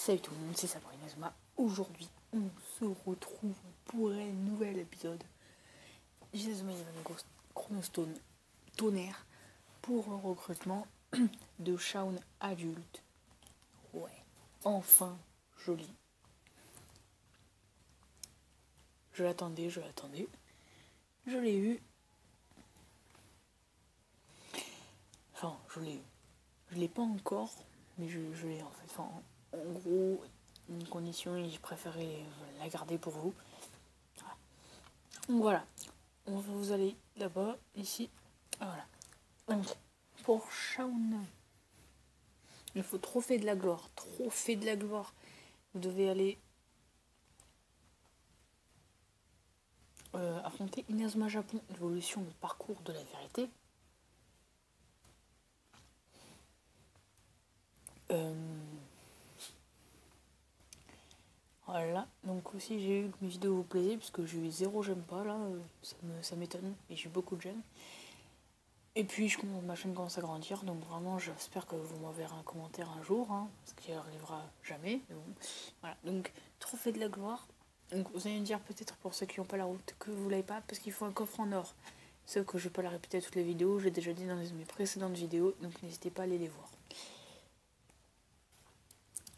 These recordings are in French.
Salut tout le monde, c'est Sabrina Zuma. Aujourd'hui, on se retrouve pour un nouvel épisode. Inazuma Eleven Chronostone Tonnerre pour un recrutement de Shaun adulte. Ouais, enfin joli. Je l'attendais. Je l'ai eu. Enfin, je l'ai eu. Je l'ai pas encore, mais je l'ai en fait. Enfin, en gros, une condition, j'ai préféré la garder pour vous. Donc voilà, vous allez là-bas, ici, voilà. Donc, pour Shaun, il faut trophée de la gloire. Vous devez aller affronter Inazuma Japon, l'évolution du parcours de la vérité. Voilà, donc aussi j'ai eu que mes vidéos vous plaisaient, puisque j'ai eu 0 j'aime pas là, ça m'étonne, et j'ai eu beaucoup de j'aime. Et puis ma chaîne commence à grandir, donc vraiment j'espère que vous m'enverrez un commentaire un jour, hein, ce qui arrivera jamais. Mais bon. Voilà, donc trophée de la gloire. Donc vous allez me dire peut-être pour ceux qui n'ont pas la route que vous l'avez pas, parce qu'il faut un coffre en or. Sauf que je vais pas la répéter à toutes les vidéos, j'ai déjà dit dans mes précédentes vidéos, donc n'hésitez pas à aller les voir.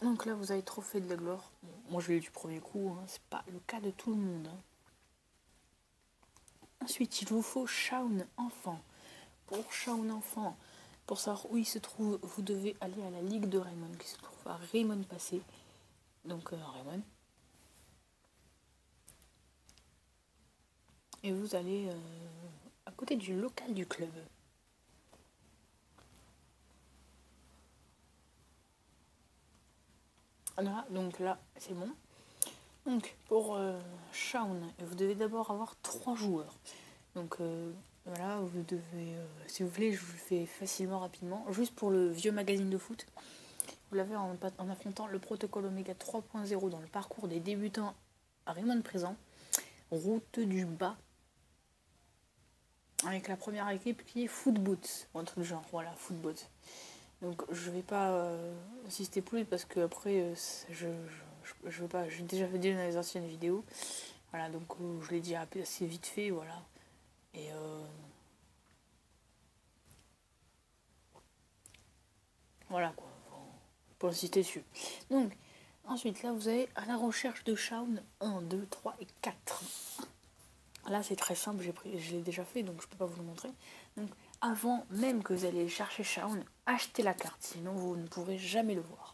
Donc là vous avez trophée de la gloire. Bon, moi je l'ai eu du premier coup, hein, c'est pas le cas de tout le monde. Hein. Ensuite il vous faut Shaun enfant. Pour Shaun enfant, pour savoir où il se trouve, vous devez aller à la Ligue de Raymond, qui se trouve à Raymond Passé. Donc Raymond. Et vous allez à côté du local du club. Voilà, donc là, c'est bon. Donc, pour Shaun, vous devez d'abord avoir 3 joueurs. Donc, voilà, vous devez, si vous voulez, je vous le fais facilement, rapidement. Juste pour le vieux magazine de foot, vous l'avez en affrontant le protocole Oméga 3.0 dans le parcours des débutants à Raymond présent, route du bas, avec la première équipe qui est Footboots, un truc genre, voilà, Footboots. Donc je vais pas insister plus parce que après je veux pas, j'ai déjà fait dans les anciennes vidéos. Voilà, donc je l'ai dit assez vite fait, voilà. Et voilà quoi, faut insister dessus. Donc ensuite là vous avez à la recherche de Shaun 1, 2, 3 et 4. Là c'est très simple, je l'ai déjà fait donc je peux pas vous le montrer. Donc avant même que vous allez chercher Shaun, achetez la carte, sinon vous ne pourrez jamais le voir.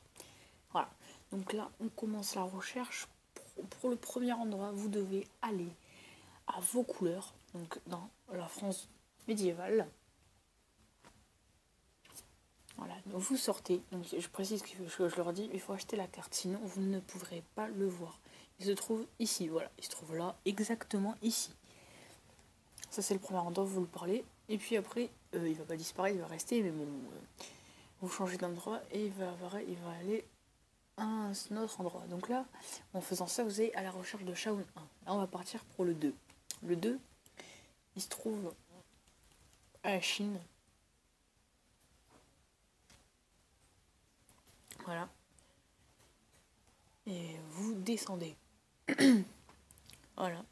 Voilà, donc là on commence la recherche. Pour le premier endroit, vous devez aller à vos couleurs, donc dans la France médiévale. Voilà, donc vous sortez, donc je précise que je leur dis, il faut acheter la carte, sinon vous ne pourrez pas le voir. Il se trouve ici, voilà, il se trouve là, exactement ici. Ça c'est le premier endroit où vous le parlez, et puis après, il va pas disparaître, il va rester, mais bon, vous changez d'endroit et il va aller à un autre endroit. Donc là, en faisant ça, vous allez à la recherche de Shaun 1. Là, on va partir pour le 2. Le 2, il se trouve à la Chine. Voilà. Et vous descendez. Voilà.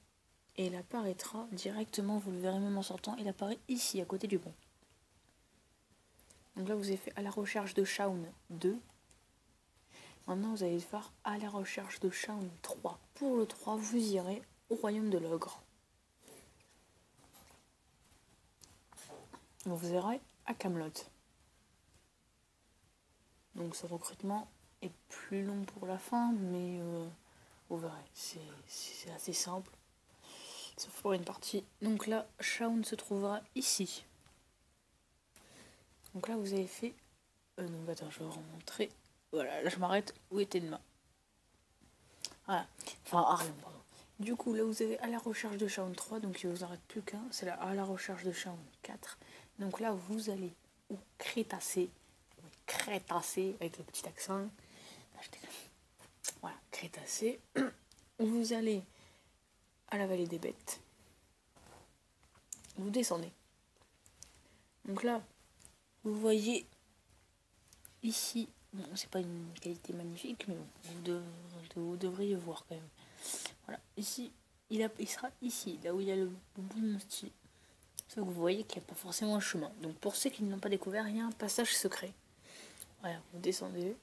Et il apparaîtra directement, vous le verrez même en sortant, il apparaît ici, à côté du pont. Donc là, vous avez fait à la recherche de Shaun 2. Maintenant, vous allez faire à la recherche de Shaun 3. Pour le 3, vous irez au royaume de l'ogre. Vous irez à Camelot. Donc ce recrutement est plus long pour la fin, mais vous verrez, c'est assez simple. Sauf pour une partie. Donc là, Shaun se trouvera ici. Donc là, vous avez fait... donc attends, je vais vous remontrer. Voilà, là je m'arrête. Où était Enma? Voilà. Enfin, Harlem, pardon. Du coup, là, vous avez à la recherche de Shaun 3, donc il vous en reste plus qu'un. C'est là, à la recherche de Shaun 4. Donc là, vous allez au Crétacé. Crétacé, avec le petit accent. Voilà, Crétacé. Vous allez à la vallée des bêtes. Vous descendez. Donc là, vous voyez ici Bon, c'est pas une qualité magnifique, mais bon, vous devriez voir quand même. Voilà, ici, il sera ici, là où il y a le bout style. Sauf que vous voyez qu'il n'y a pas forcément un chemin. Donc pour ceux qui ne l'ont pas découvert, il y a un passage secret. Voilà, vous descendez.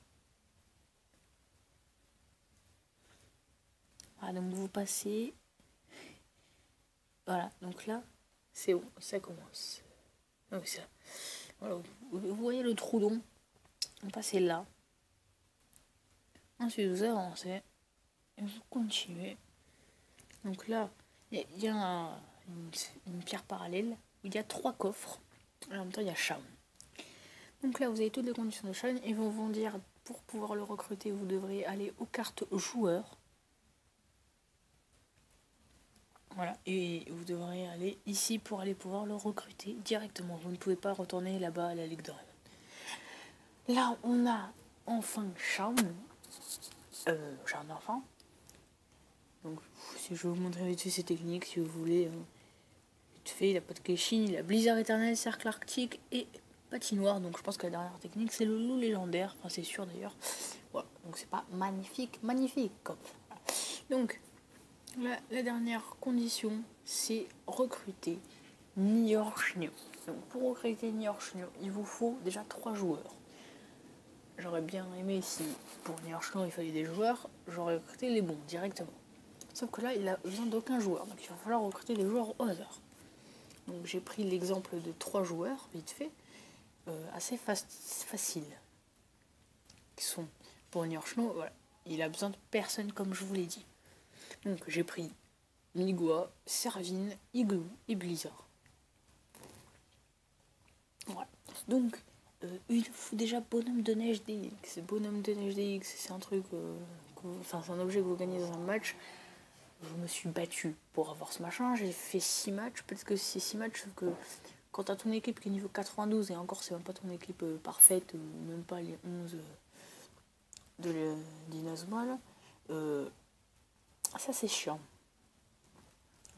Voilà, donc vous passez. Voilà, donc là, c'est où ça commence. Donc ça. Voilà, vous voyez le trou d'ombre. Vous passez là. Ensuite, vous avancez. Et vous continuez. Donc là, il y a une pierre parallèle où il y a 3 coffres. Et en même temps, il y a Shaun. Donc là, vous avez toutes les conditions de Shaun. Et vont vous dire, pour pouvoir le recruter, vous devrez aller aux cartes joueurs. Voilà, et vous devrez aller ici pour aller pouvoir le recruter directement. Vous ne pouvez pas retourner là-bas à la Ligue de Raymond. Là, on a enfin Shaun. Shaun enfant. Donc, si je vais vous montrer vite fait ses techniques, si vous voulez. Vite fait, il a pas de Keshin, il a Blizzard éternel, cercle arctique et patinoire. Donc, je pense que la dernière technique, c'est le loup légendaire. Enfin, c'est sûr d'ailleurs. Voilà, donc c'est pas magnifique. Donc, la dernière condition, c'est recruter Niorchnio. Donc pour recruter Niorchnio, il vous faut déjà 3 joueurs. J'aurais bien aimé si pour Niorchnio il fallait des joueurs, j'aurais recruté les bons directement. Sauf que là, il a besoin d'aucun joueur, donc il va falloir recruter les joueurs au hasard. Donc j'ai pris l'exemple de 3 joueurs, vite fait, assez faciles. Qui sont pour Niorchnio, voilà. Il a besoin de personne comme je vous l'ai dit. Donc j'ai pris Migua, Servine, Igloo et Blizzard. Voilà. Donc, il faut déjà bonhomme de neige DX. Bonhomme de neige DX, c'est un truc, c'est un objet que vous gagnez dans un match. Je me suis battu pour avoir ce machin. J'ai fait 6 matchs. Peut-être que c'est 6 matchs, sauf que quand t'as ton équipe qui est niveau 92, et encore, c'est même pas ton équipe parfaite, ou même pas les 11 d'Inazuma, ça c'est chiant.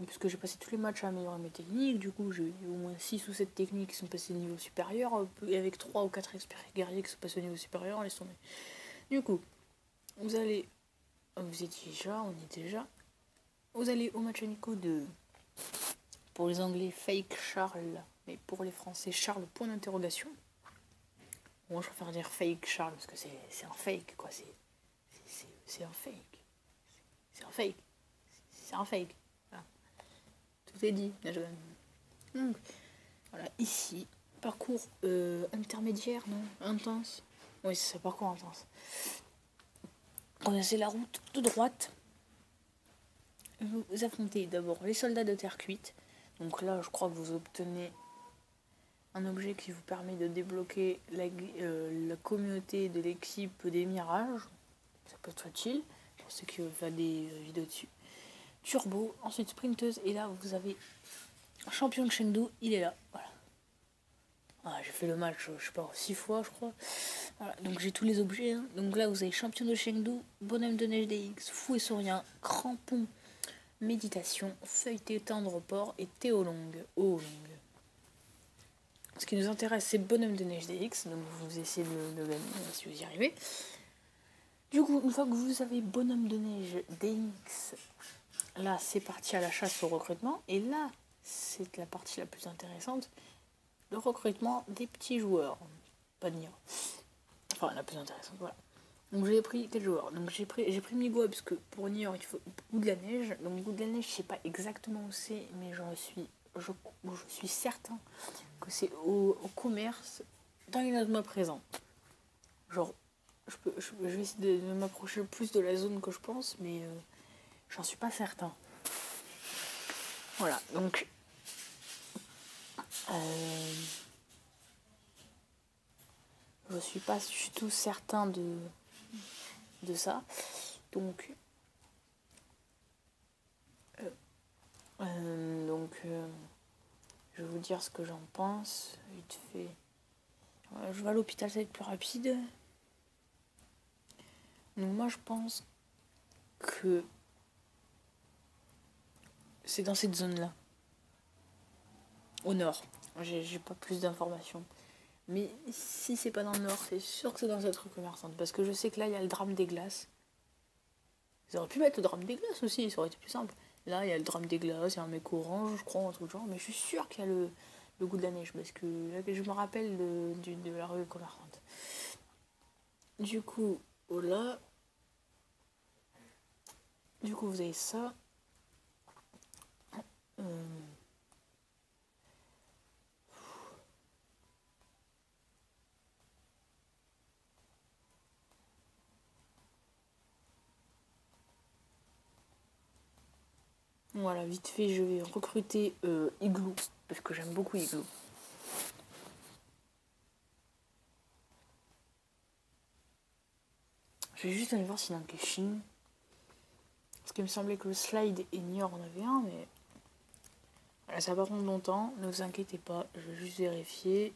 Puisque j'ai passé tous les matchs à améliorer mes techniques, du coup j'ai eu au moins 6 ou 7 techniques qui sont passées au niveau supérieur, et avec 3 ou 4 experts guerriers qui sont passés au niveau supérieur, laisse tomber. Du coup, vous allez, vous étiez déjà, on y était déjà, vous allez au match amico de, pour les anglais, Fake Charles, mais pour les français, Charles, point d'interrogation. Moi je préfère dire Fake Charles, parce que c'est un fake, quoi, c'est un fake. C'est un fake. C'est un fake. Tout est dit. Donc, voilà, ici, parcours intermédiaire, non? Intense. Oui, c'est ça, parcours intense. C'est la route tout droite. Vous affrontez d'abord les soldats de terre cuite. Donc là, je crois que vous obtenez un objet qui vous permet de débloquer la communauté de l'équipe des mirages. Ça peut être utile. Je sais qu'il va des vidéos dessus. Turbo, ensuite sprinteuse, et là vous avez champion de Chengdu, il est là, voilà. Ah, j'ai fait le match, je sais pas, 6 fois je crois. Voilà, donc j'ai tous les objets, hein. Donc là vous avez champion de Chengdu, bonhomme de neige DX, fou et saurien, crampon, méditation, feuilleté, tendre port et Théolong. Ce qui nous intéresse, c'est bonhomme de neige DX, donc vous essayez de le gagner si vous y arrivez. Du coup, une fois que vous avez bonhomme de neige DX, là, c'est parti à la chasse au recrutement. Et là, c'est la partie la plus intéressante. Le recrutement des petits joueurs. Pas de Nier. Enfin, la plus intéressante, voilà. Donc, j'ai pris quel joueur? Donc, j'ai pris Migua, parce que pour Nier, il faut goût de la neige. Donc, goût de la neige, je sais pas exactement où c'est, mais je suis certain que c'est au commerce dans l'Inazuma présent. Genre, je vais essayer de m'approcher le plus de la zone que je pense, mais j'en suis pas certain. Voilà, donc je suis pas du tout certain de ça. Donc je vais vous dire ce que j'en pense vite fait. Je vais à l'hôpital, ça va être plus rapide. Donc moi je pense que c'est dans cette zone là, au nord. J'ai pas plus d'informations, Mais si c'est pas dans le Nord, c'est sûr que c'est dans cette rue commerçante. Parce que je sais que là, il y a le drame des glaces. Ils auraient pu mettre le drame des glaces aussi, ça aurait été plus simple. Là, il y a le drame des glaces, il y a un mec orange, je crois, un truc genre. Mais je suis sûre qu'il y a le goût de la neige. Parce que là, je me rappelle de la rue commerçante. Du coup, voilà. Du coup, vous avez ça. Voilà, vite fait, je vais recruter Igloo. Parce que j'aime beaucoup Igloo. Je vais juste aller voir s'il y a un caching. Parce qu'il me semblait que le slide et Niort en avait un, mais voilà, ça va prendre longtemps. Ne vous inquiétez pas, je vais juste vérifier.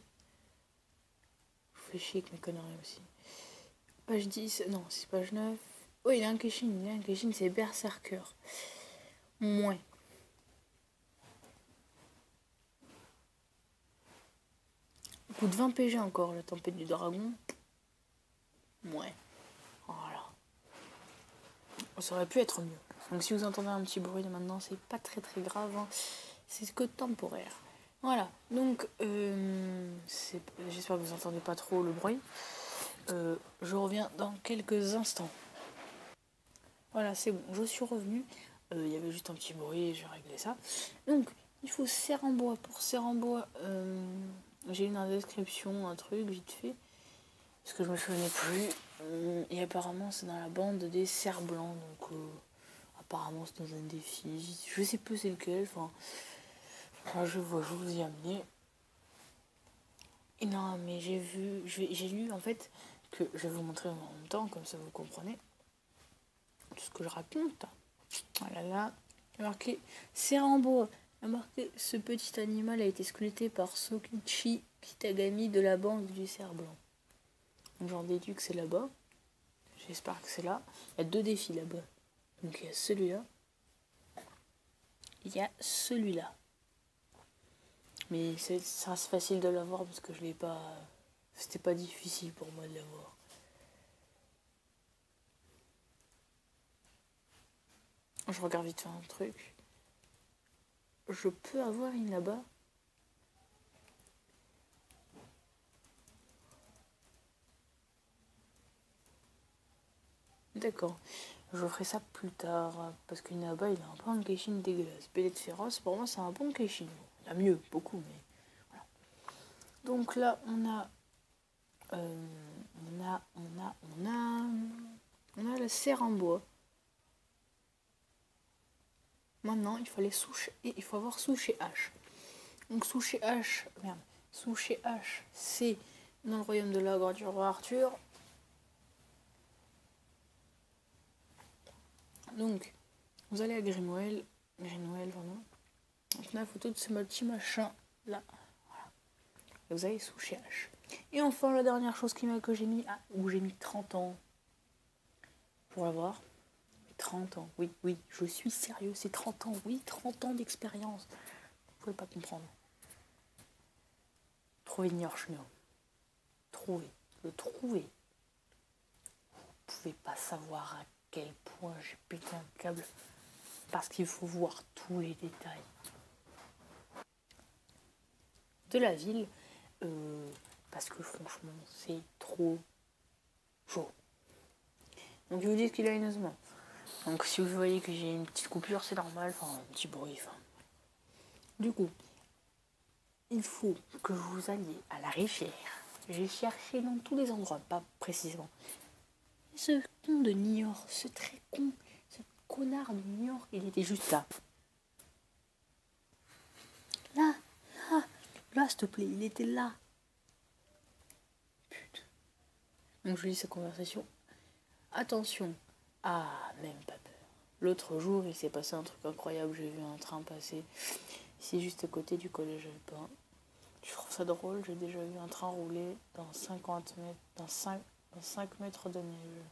Je vous fais chier avec mes conneries aussi. Page 10, non, c'est page 9. Oh, il y a un caching, c'est Berserker. Moins. Coûte 20 PG encore, la tempête du dragon. Moins. Voilà. Ça aurait pu être mieux. Donc si vous entendez un petit bruit maintenant, c'est pas très très grave. Hein. C'est que temporaire. Voilà. Donc, j'espère que vous entendez pas trop le bruit. Je reviens dans quelques instants. Voilà, c'est bon. Je suis revenue. Il y avait juste un petit bruit, j'ai réglé ça. Donc, il faut serre en bois. Pour serre en bois, j'ai eu dans la description un truc vite fait. Parce que je me souvenais plus. Et apparemment, c'est dans la bande des cerfs blancs. Donc, apparemment, c'est dans un défi. Je sais plus c'est lequel. Enfin, je vous y amener. Et non, mais j'ai lu en fait que je vais vous montrer en même temps, comme ça vous comprenez tout ce que je raconte. Voilà, là, il y a marqué serre en bois. Il y a marqué ce petit animal a été sculpté par Sokichi Kitagami de la bande du cerf blanc. Donc j'en déduis que c'est là-bas. J'espère que c'est là. Il y a 2 défis là-bas. Donc il y a celui-là. Il y a celui-là. Mais ça reste facile de l'avoir parce que je l'ai pas. C'était pas difficile pour moi de l'avoir. Je regarde vite fait un truc. Je peux avoir une là-bas. D'accord. Je ferai ça plus tard. Parce qu'une là-bas, il a un peu un Keishin dégueulasse. Belette féroce, pour moi, c'est un bon Keishin. Il y a mieux, beaucoup, mais. Voilà. Donc là, on a la serre en bois. Maintenant, il faut avoir souche et H. Donc souche et H, c'est dans le royaume de la du roi Arthur. Donc, vous allez à Grimwell, vraiment. Donc la photo de ce petit machin là. Voilà. Et vous avez souche et H. Et enfin, la dernière chose que j'ai mis, où j'ai mis 30 ans pour l'avoir. 30 ans, oui, je suis sérieux, c'est 30 ans, oui, 30 ans d'expérience. Vous pouvez pas comprendre. Trouver Niorchno. Le trouver. Vous pouvez pas savoir à quel point j'ai pété un câble. Parce qu'il faut voir tous les détails de la ville. Parce que franchement, c'est trop chaud. Donc ils vous disent qu'il a une osement. Donc si vous voyez que j'ai une petite coupure, c'est normal, enfin un petit bruit. Du coup, il faut que vous alliez à la rivière. J'ai cherché dans tous les endroits, pas précisément. Ce con de Niort, ce très con, ce connard de Niort, il était juste là. Là, s'il te plaît, il était là. Putain. Donc je lis sa conversation. Attention. Même pas peur. L'autre jour, il s'est passé un truc incroyable. J'ai vu un train passer. C'est juste à côté du collège alpin. Je trouve ça drôle. J'ai déjà vu un train rouler dans 50 mètres, dans 5 mètres de neige.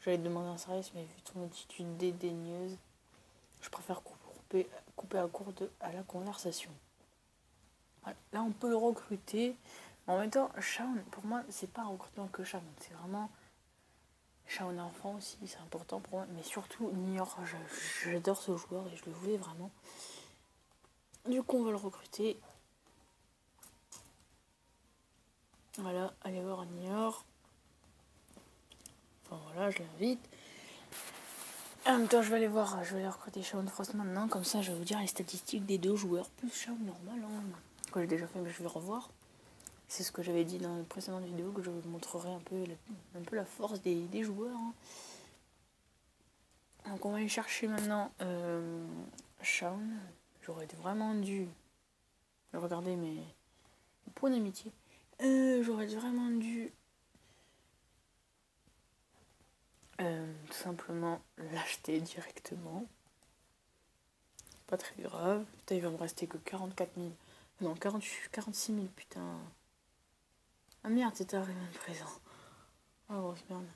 J'allais te demander un service, mais vu ton attitude dédaigneuse, je préfère couper à la conversation. Voilà. Là, on peut le recruter. En même temps, Shaun, pour moi, c'est pas un recrutement que Shaun. C'est vraiment Shaun enfant aussi, c'est important pour moi. Mais surtout, Niort, j'adore ce joueur et je le voulais vraiment. Du coup, on va le recruter. Voilà, allez voir Niort. Enfin voilà, je l'invite. En même temps, je vais aller recruter Shaun Frost maintenant. Comme ça, je vais vous dire les statistiques des deux joueurs. Plus Shaun normal, hein. Que j'ai déjà fait, mais je vais revoir. C'est ce que j'avais dit dans une précédente vidéo, que je vous montrerai un peu la force des joueurs. Hein. Donc on va aller chercher maintenant Shaun. J'aurais vraiment dû regarder mes points d'amitié. J'aurais vraiment dû tout simplement l'acheter directement. Pas très grave. Putain, il va me rester que 44 000. Non, 46 000, putain. Ah merde, c'était arrivé même présent. Oh, grosse merde.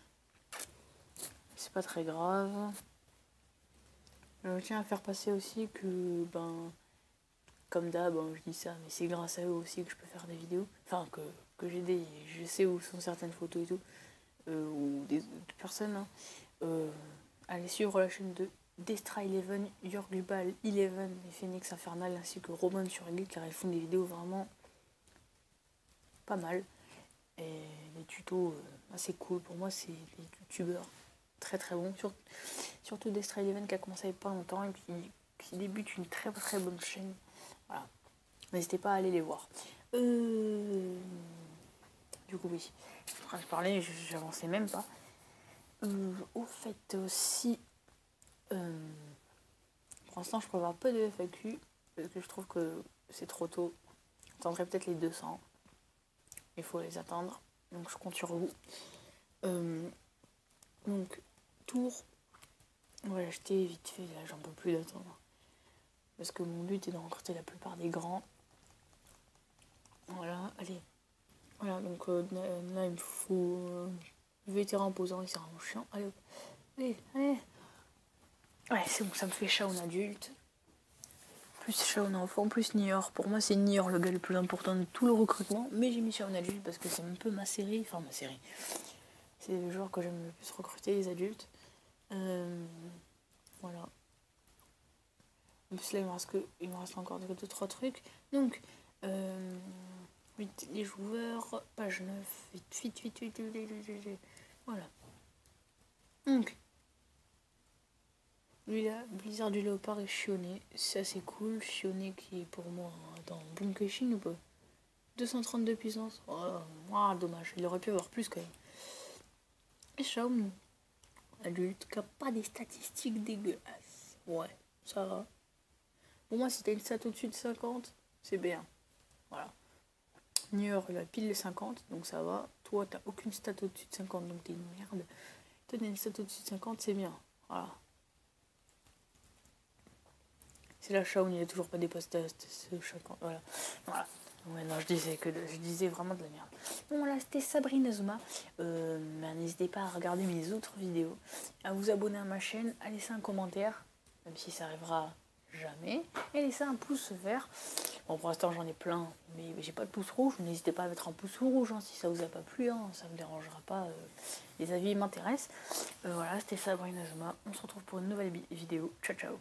C'est pas très grave. Je tiens à faire passer aussi que, comme d'hab, je dis ça, mais c'est grâce à eux aussi que je peux faire des vidéos. Enfin, que je sais où sont certaines photos et tout. Ou des personnes. Hein. Allez suivre la chaîne de Destra 11, Yorgbal 11 et Phoenix Infernal, ainsi que Roman sur Geek, car ils font des vidéos vraiment pas mal. Et des tutos assez cool. Pour moi, c'est des youtubeurs très très bons. Surtout Destra 11 qui a commencé il n'y a pas longtemps et qui débute une très très bonne chaîne. Voilà. N'hésitez pas à aller les voir. Du coup, oui. Je parlais, j'avançais même pas. Au fait aussi, pour l'instant, je prévois peu de FAQ parce que je trouve que c'est trop tôt. J'attendrai peut-être les 200. Il faut les attendre. Donc, je compte sur vous. Donc, Tours. On va l'acheter vite fait. Là, j'en peux plus d'attendre. Parce que mon but est de recruter la plupart des grands. Voilà, allez. Voilà, donc là, il me faut vétéran imposant et c'est vraiment chiant. Allez. Ouais, c'est bon, ça me fait Shaun adulte. Plus Shaun enfant, plus Niort. Pour moi, c'est Niort le gars le plus important de tout le recrutement. Mais j'ai mis Shaun adulte parce que c'est un peu ma série. Enfin, ma série. C'est le joueur que j'aime le plus recruter, les adultes. Voilà. En plus, là, il me reste encore 2-3 trucs. Donc, les joueurs, page 9, vite. Voilà. Donc, lui là, Blizzard du Léopard et Chionné, c'est assez cool. Chionné qui est pour moi dans Bunkeshin ou pas 232 puissance. Oh, dommage, il aurait pu avoir plus quand même. Et Shaun, adulte, qui n'a pas des statistiques dégueulasses. Ouais, ça va. Pour moi, si t'as une stat au-dessus de 50, c'est bien. Voilà. Niort, il a pile les 50, donc ça va. Toi, t'as aucune stat au-dessus de 50, donc t'es une merde. Toi, t'as une stat au-dessus de 50, c'est bien. Voilà. C'est la Shaun, il a toujours pas dépassé ce 50. Voilà. Ouais, non, je disais vraiment de la merde. Bon, voilà, c'était Sabrina Zuma. N'hésitez pas à regarder mes autres vidéos, à vous abonner à ma chaîne, à laisser un commentaire, même si ça arrivera jamais, et laisser un pouce vert. Bon, pour l'instant, j'en ai plein, mais j'ai pas de pouce rouge. N'hésitez pas à mettre un pouce rouge hein, si ça vous a pas plu. Hein, ça me dérangera pas. Les avis m'intéressent. Voilà, c'était Sabrina Zuma. On se retrouve pour une nouvelle vidéo. Ciao, ciao.